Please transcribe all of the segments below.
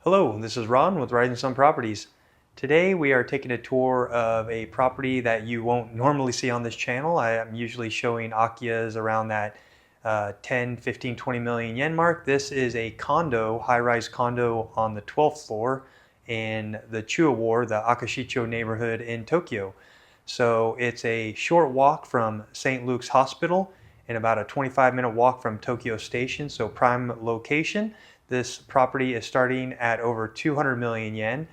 Hello, this is Ron with Rising Sun Properties. Today we are taking a tour of a property that you won't normally see on this channel. I am usually showing akiyas around that 10, 15, 20 million yen mark. This is a condo, high-rise condo on the 12th floor in the Chuo Ward, the Akashicho neighborhood in Tokyo. So it's a short walk from St. Luke's Hospital and about a 25-minute walk from Tokyo Station, so prime location. This property is starting at over 200 million yen.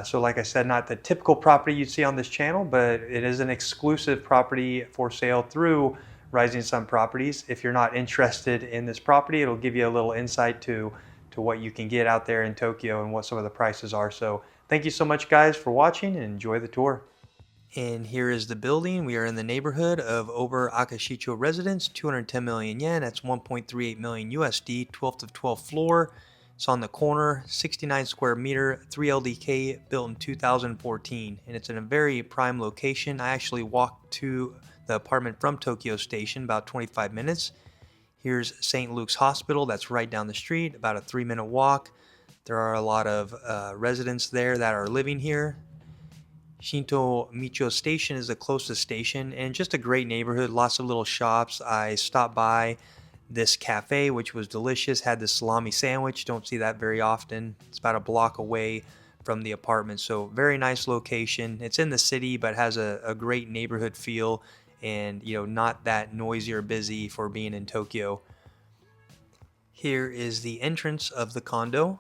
So like I said, not the typical property you'd see on this channel, but it is an exclusive property for sale through Rising Sun Properties. If you're not interested in this property, it'll give you a little insight to what you can get out there in Tokyo and what some of the prices are. So thank you so much guys for watching and enjoy the tour. And here is the building. We are in the neighborhood of Ober Akashicho Residence, 210 million yen. That's 1.38 million USD, 12th of 12th floor. It's on the corner, 69 square meter, 3 LDK, built in 2014. And it's in a very prime location. I actually walked to the apartment from Tokyo Station, about 25 minutes. Here's St. Luke's Hospital, that's right down the street, about a 3-minute walk. There are a lot of residents there that are living here. Shinto Micho Station is the closest station, and just a great neighborhood, lots of little shops. I stopped by this cafe, which was delicious, had the salami sandwich. Don't see that very often. It's about a block away from the apartment, so very nice location. It's in the city, but has a great neighborhood feel, and not that noisy or busy for being in Tokyo. Here is the entrance of the condo,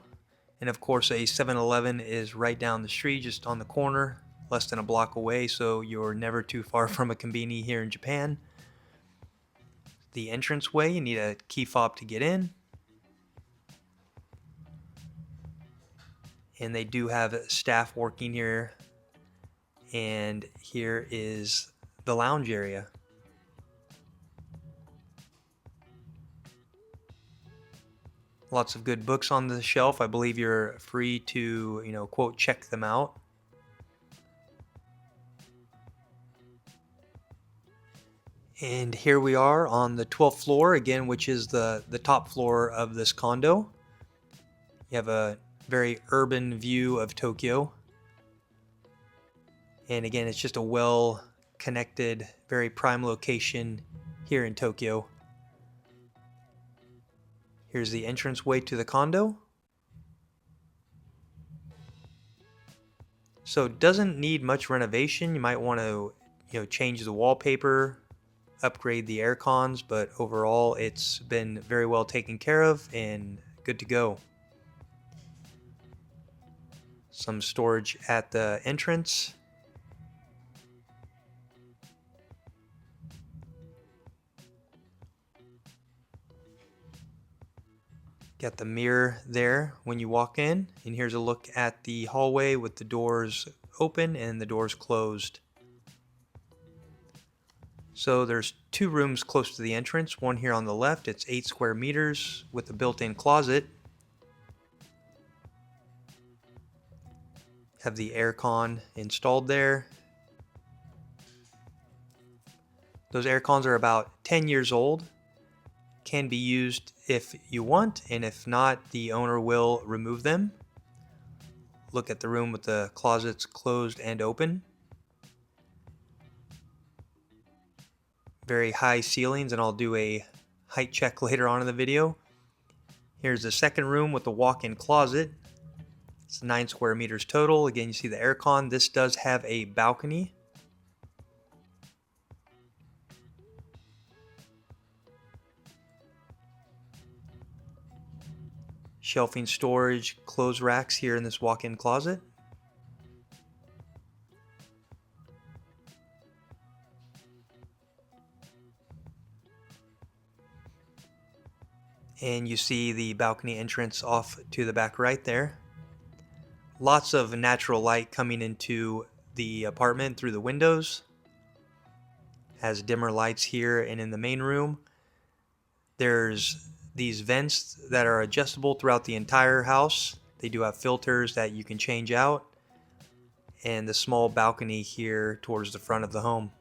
and of course a 7-Eleven is right down the street, just on the corner, less than a block away, so you're never too far from a convenience here in Japan. The entranceway, you need a key fob to get in. And they do have staff working here. And here is the lounge area. Lots of good books on the shelf. I believe you're free to, quote, check them out. And here we are on the 12th floor again, which is the top floor of this condo. You have a very urban view of Tokyo. And again, it's just a well-connected, very prime location here in Tokyo. Here's the entranceway to the condo. So it doesn't need much renovation. You might want to, change the wallpaper, upgrade the air cons, but overall it's been very well taken care of and good to go. Some storage at the entrance. Got the mirror there when you walk in, and here's a look at the hallway with the doors open and the doors closed. So there's 2 rooms close to the entrance, one here on the left. It's 8 square meters with a built-in closet. Have the air con installed there. Those air cons are about 10 years old. Can be used if you want, and if not, the owner will remove them. Look at the room with the closets closed and open. Very high ceilings, and I'll do a height check later on in the video. Here's the second room with the walk-in closet. It's 9 square meters total. Again, you see the aircon. This does have a balcony. Shelving, storage, clothes racks here in this walk-in closet. And you see the balcony entrance off to the back right there. Lots of natural light coming into the apartment through the windows. Has dimmer lights here and in the main room. There's these vents that are adjustable throughout the entire house. They do have filters that you can change out. And the small balcony here towards the front of the home.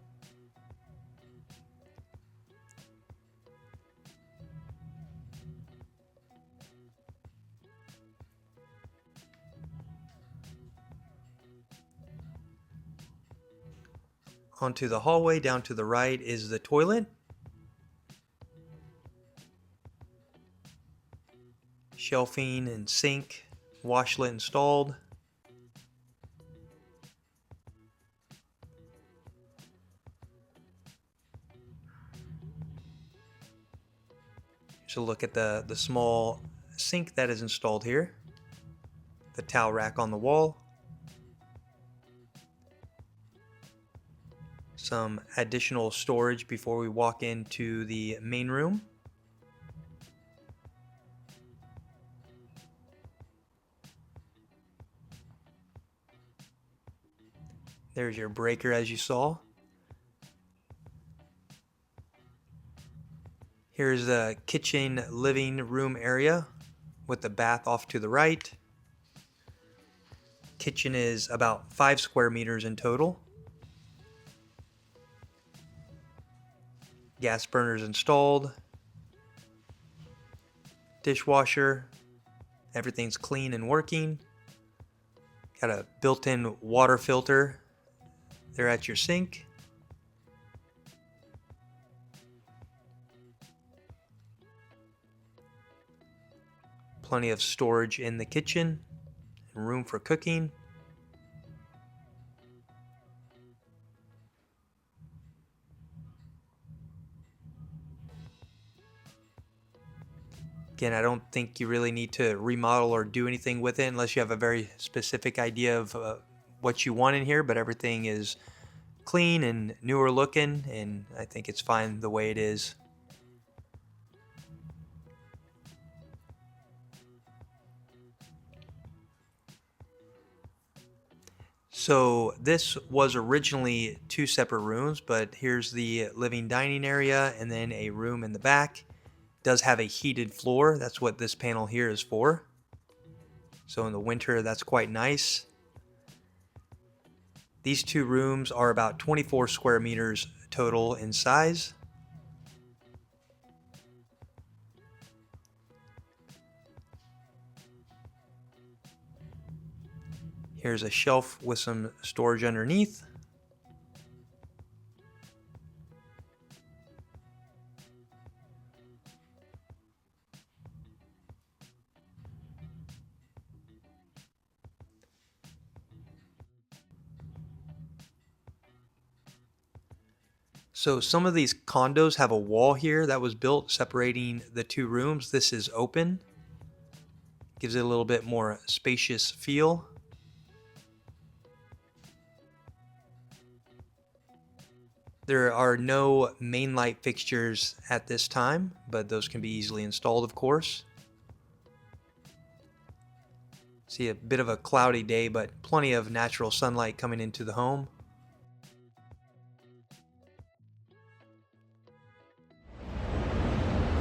Onto the hallway, down to the right is the toilet. Shelving and sink, washlet installed. Here's a look at the small sink that is installed here. The towel rack on the wall. Some additional storage before we walk into the main room. There's your breaker as you saw. Here's the kitchen living room area with the bath off to the right. Kitchen is about 5 square meters in total. Gas burners installed. Dishwasher. Everything's clean and working. Got a built-in water filter there at your sink. Plenty of storage in the kitchen and room for cooking. Again, I don't think you really need to remodel or do anything with it unless you have a very specific idea of what you want in here, but everything is clean and newer looking, and I think it's fine the way it is. So this was originally 2 separate rooms, but here's the living dining area and then a room in the back. It does have a heated floor. That's what this panel here is for. So in the winter, that's quite nice. These 2 rooms are about 24 square meters total in size. Here's a shelf with some storage underneath. So some of these condos have a wall here that was built separating the 2 rooms. This is open. Gives it a little bit more spacious feel. There are no main light fixtures at this time, but those can be easily installed, of course. See a bit of a cloudy day, but plenty of natural sunlight coming into the home.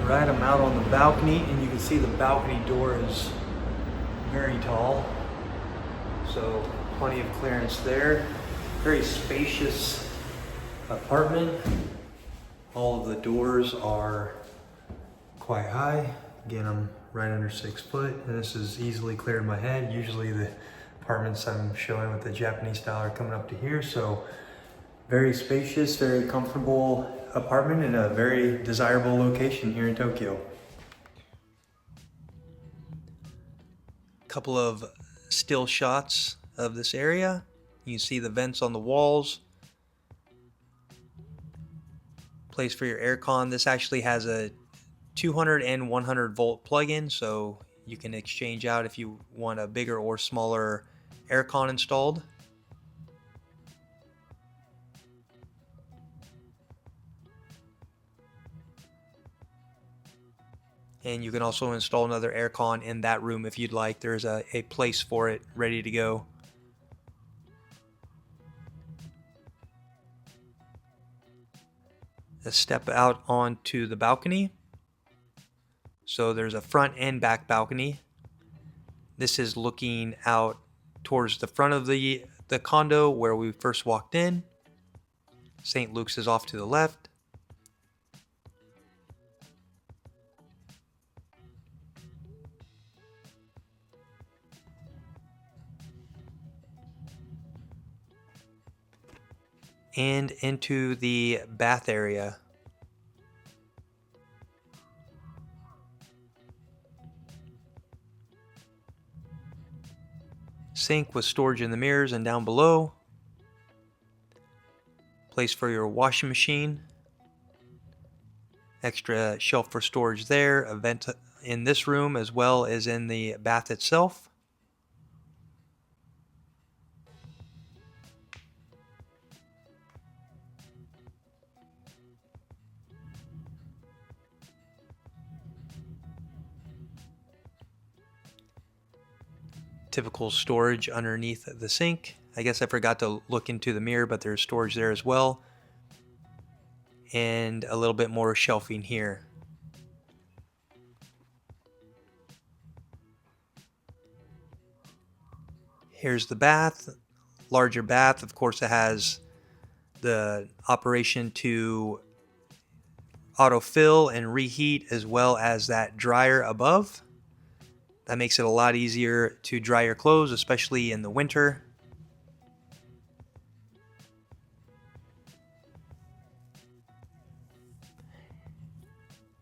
Right, I'm out on the balcony, and you can see the balcony door is very tall, so plenty of clearance there. Very spacious apartment. All of the doors are quite high. Again, I'm right under 6 foot, and this is easily cleared in my head. Usually the apartments I'm showing with the Japanese style are coming up to here, so very spacious, very comfortable apartment in a very desirable location here in Tokyo. Couple of still shots of this area. You can see the vents on the walls. Place for your aircon. This actually has a 200 and 100 volt plug-in, so you can exchange out if you want a bigger or smaller aircon installed. And you can also install another aircon in that room if you'd like. There's a place for it ready to go. Let's step out onto the balcony. So there's a front and back balcony. This is looking out towards the front of the condo where we first walked in. St. Luke's is off to the left. and into the bath area. Sink with storage in the mirrors and down below. Place for your washing machine. Extra shelf for storage there. A vent in this room as well as in the bath itself. Typical storage underneath the sink. I guess I forgot to look into the mirror, but there's storage there as well. And a little bit more shelving here. Here's the bath. Larger bath. Of course, it has the operation to autofill and reheat, as well as that dryer above. That makes it a lot easier to dry your clothes, especially in the winter.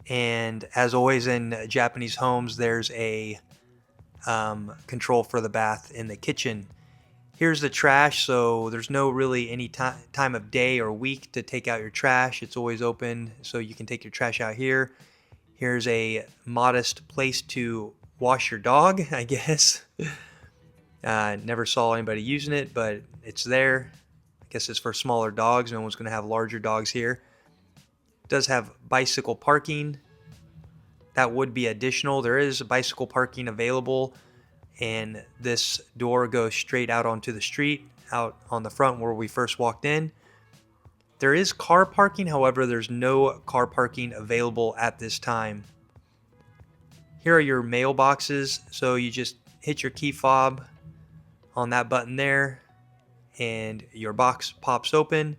And as always in Japanese homes, there's a control for the bath in the kitchen. Here's the trash, so there's no really any time of day or week to take out your trash. It's always open, so you can take your trash out here. Here's a modest place to wash your dog, I guess. Never saw anybody using it, but it's there. I guess it's for smaller dogs. No one's going to have larger dogs here. It does have bicycle parking. That would be additional. There is bicycle parking available, and this door goes straight out onto the street, out on the front where we first walked in. There is car parking, however, there's no car parking available at this time. Here are your mailboxes, so you just hit your key fob on that button there, and your box pops open.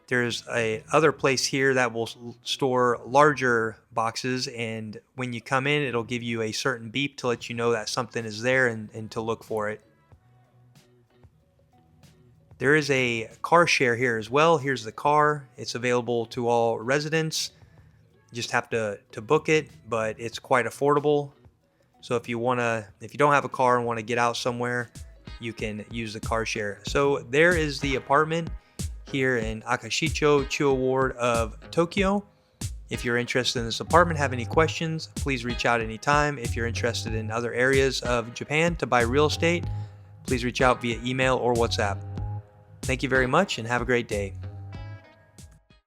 There's a other place here that will store larger boxes, and when you come in, it'll give you a certain beep to let you know that something is there and to look for it. There is a car share here as well. Here's the car. It's available to all residents. You just have to book it, but it's quite affordable. So if you don't have a car and want to get out somewhere, you can use the car share. So there is the apartment here in Akashicho, Chuo Ward of Tokyo. If you're interested in this apartment, have any questions, please reach out anytime. If you're interested in other areas of Japan to buy real estate, please reach out via email or WhatsApp. Thank you very much and have a great day.